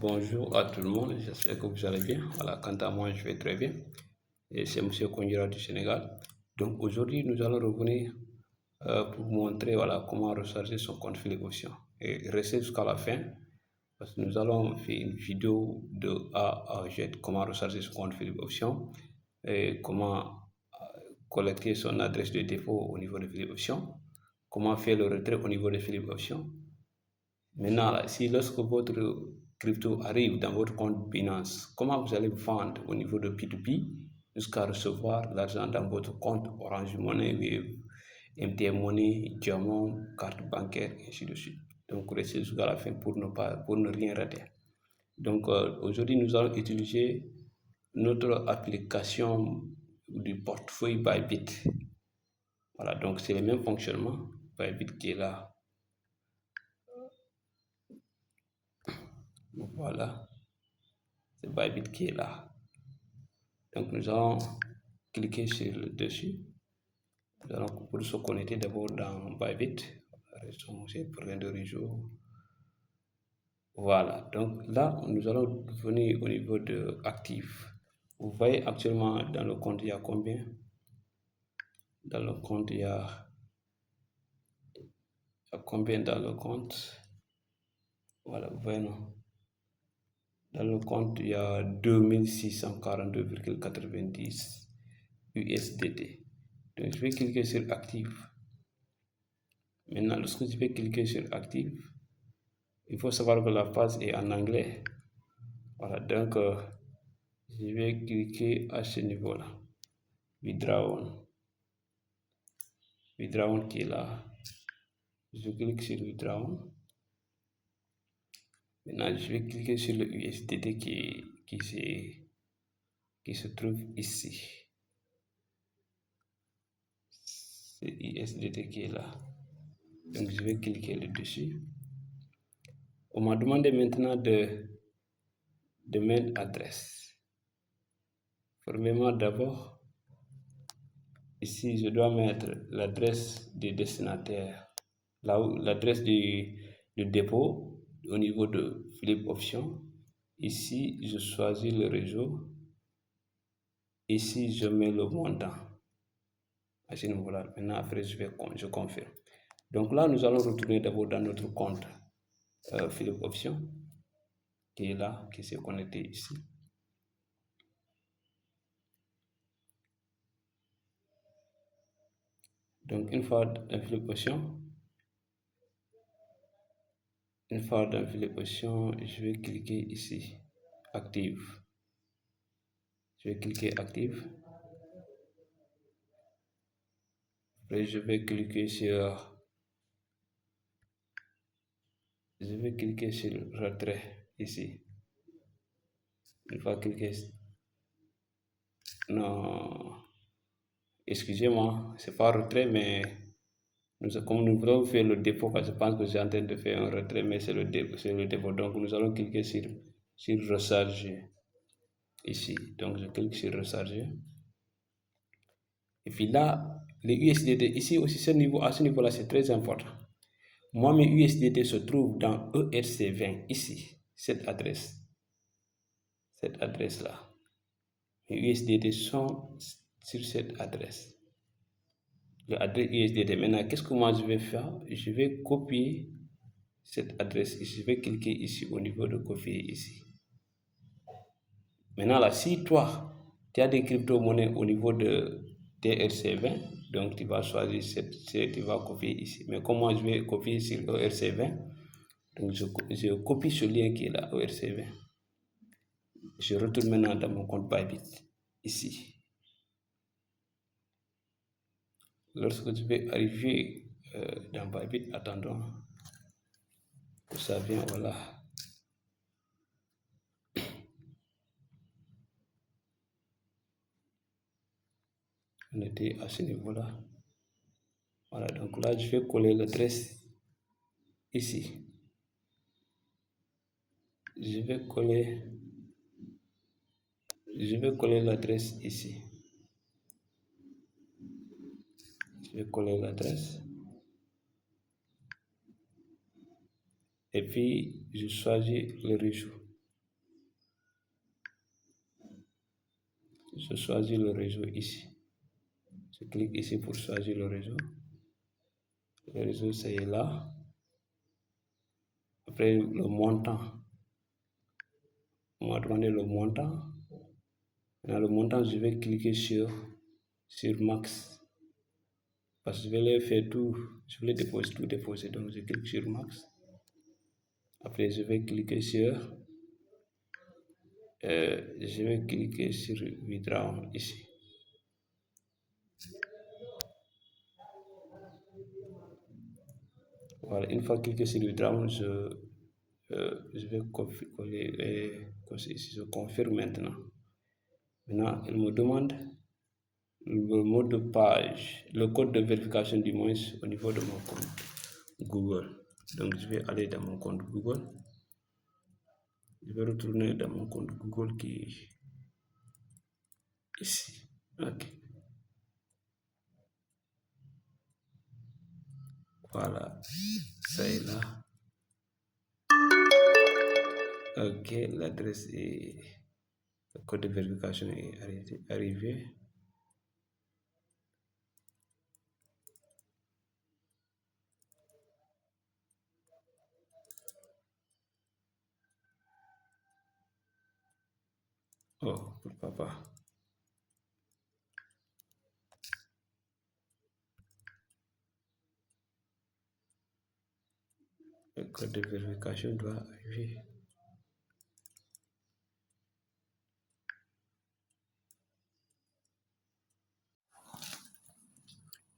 Bonjour à tout le monde, j'espère que vous allez bien. Voilà, quant à moi, je vais très bien. Et c'est Monsieur Kongira du Sénégal. Donc aujourd'hui, nous allons revenir pour vous montrer voilà, comment recharger son compte Philips Option. Et restez jusqu'à la fin parce que nous allons faire une vidéo de A à Z, comment recharger son compte Philips Option et comment collecter son adresse de dépôt au niveau de Philips Option, comment faire le retrait au niveau de Philips Option. Maintenant, là, si lorsque votre crypto arrive dans votre compte Binance, comment vous allez vendre au niveau de P2P jusqu'à recevoir l'argent dans votre compte Orange Money, Wave, MTM Money, Diamond, carte bancaire, et ainsi de suite. Donc, restez jusqu'à la fin pour ne rien rater. Donc, aujourd'hui, nous allons utiliser notre application du portefeuille Bybit. Voilà, donc c'est le même fonctionnement. Bybit qui est là. Voilà, c'est Bybit qui est là. Donc nous allons cliquer sur le dessus. Nous allons pour se connecter d'abord dans Bybit. C'est pour de réseau. Voilà, donc là nous allons venir au niveau de actifs. Vous voyez actuellement dans le compte il y a combien? Dans le compte il y a combien dans le compte? Voilà, vous voyez non? Dans le compte il y a 2642,90 USDT. Donc je vais cliquer sur actifs. Maintenant, lorsque je vais cliquer sur actif, il faut savoir que la page est en anglais. Voilà, donc je vais cliquer à ce niveau-là. Withdrawn. Withdrawn qui est là. Je clique sur Withdrawn. Maintenant, je vais cliquer sur le USDT qui se trouve ici. C'est USDT qui est là. Donc, je vais cliquer dessus. On m'a demandé maintenant de mettre adresse. Premièrement, d'abord, ici, je dois mettre l'adresse du destinataire, l'adresse du dépôt au niveau de Philips Option. Ici, je choisis le réseau. Ici, je mets le montant. À ce niveau-là. Maintenant, après, je confirme. Donc là, nous allons retourner d'abord dans notre compte Philips Option, qui est là, qui s'est connecté ici. Donc, une fois dans Philips Option, je vais cliquer ici, active. Je vais cliquer active. Après, je vais cliquer sur retrait ici. Une fois cliqué, non, excusez-moi, c'est pas retrait, mais comme nous voulons faire le dépôt, je pense que j'ai en train de faire un retrait, mais c'est le dépôt. Donc nous allons cliquer sur recharger ici. Donc je clique sur recharger. Et puis là, les USDT, ici aussi, à ce niveau-là, c'est très important. Moi, mes USDT se trouvent dans ERC20, ici, cette adresse. Cette adresse-là. Mes USDT sont sur cette adresse. L'adresse USDT. Maintenant, qu'est-ce que moi je vais faire? Je vais copier cette adresse ici. Je vais cliquer ici au niveau de copier ici. Maintenant, là, si toi, tu as des crypto-monnaies au niveau de TRC20, donc tu vas choisir tu vas copier ici. Mais comme moi, je vais copier sur ERC20, donc je copie ce lien qui est là, ERC20. Je retourne maintenant dans mon compte Bybit, ici. Lorsque je vais arriver dans Bybit, attendons que ça vienne, voilà. On était à ce niveau-là. Voilà, donc là, je vais coller l'adresse ici. Je vais coller l'adresse ici. Je vais coller l'adresse. Et puis, je choisis le réseau. je choisis le réseau ici. Je clique ici pour choisir le réseau. Le réseau, c'est là. Après, le montant. On va demander le montant. Dans le montant, je vais cliquer sur max. Parce que je vais les faire tout. Je vais les déposer, tout déposer. Donc, je clique sur max. Après, je vais cliquer sur withdraw ici. Voilà, une fois cliqué sur withdraw, je vais coller ici. Je confirme maintenant. Maintenant, il me demande le mot de page, le code de vérification du moins au niveau de mon compte Google. Donc, je vais aller dans mon compte Google. Je vais retourner dans mon compte Google qui est ici. Ok. Voilà, ça est là. Ok, l'adresse et le code de vérification est arrivé. Oh, pourquoi pas. Le code de vérification doit arriver.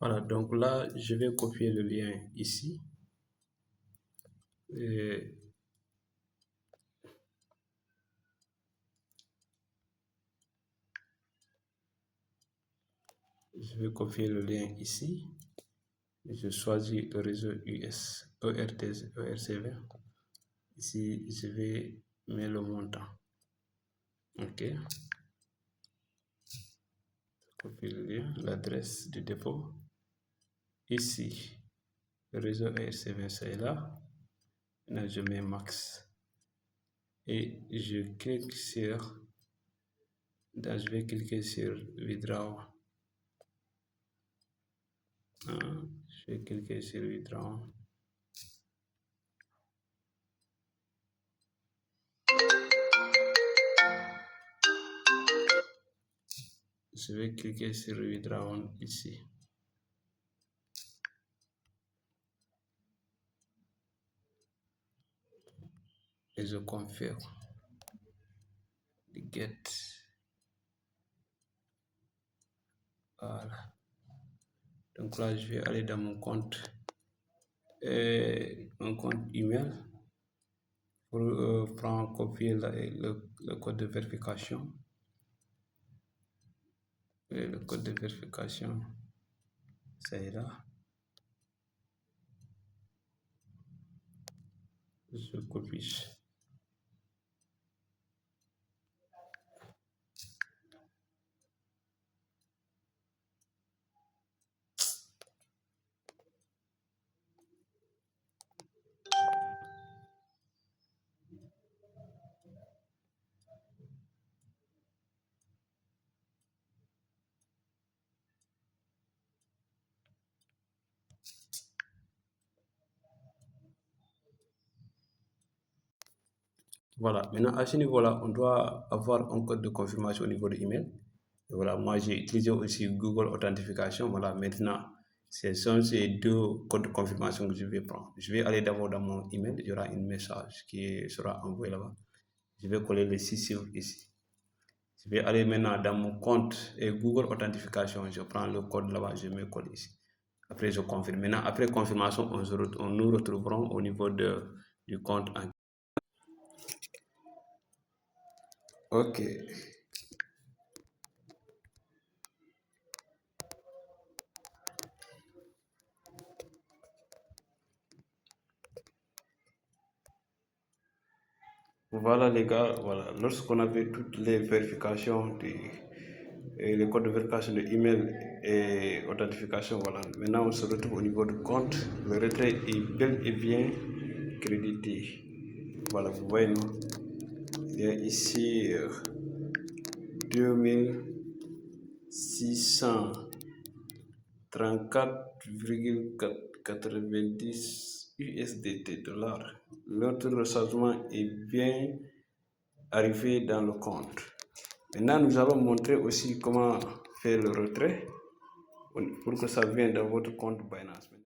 Voilà, donc là, je vais copier le lien ici. Et je vais copier le lien ici. Je choisis le réseau ERCV. Ici, je vais mettre le montant. Ok. Copier le lien, l'adresse du dépôt. Ici, le réseau ERCV, c'est là. Là, je mets max. Et je clique sur. Là, je vais cliquer sur withdraw. Je vais cliquer sur withdraw. Je vais cliquer sur withdraw ici. Et je confirme. Get. Voilà. Donc là, je vais aller dans mon compte email pour prendre copier le code de vérification. Et le code de vérification, c'est là. Je copie. Voilà, maintenant à ce niveau-là, on doit avoir un code de confirmation au niveau de email. Et voilà, moi j'ai utilisé aussi Google Authentification. Voilà, maintenant, ce sont ces deux codes de confirmation que je vais prendre. Je vais aller d'abord dans mon email, il y aura un message qui sera envoyé là-bas. Je vais coller les 6 chiffres ici. Je vais aller maintenant dans mon compte et Google Authentification. Je prends le code là-bas, je mets le code ici. Après, je confirme. Maintenant, après confirmation, on nous retrouverons au niveau du compte en. Ok. Voilà les gars, voilà. Lorsqu'on avait toutes les vérifications et les codes de vérification de email et authentification, voilà. Maintenant on se retrouve au niveau du compte. Le retrait est bel et bien crédité. Voilà, vous voyez, non? Il y a ici 2000. 634,90 USDT dollars. Notre rechargement est bien arrivé dans le compte. Maintenant, nous allons montrer aussi comment faire le retrait pour que ça vienne dans votre compte Binance.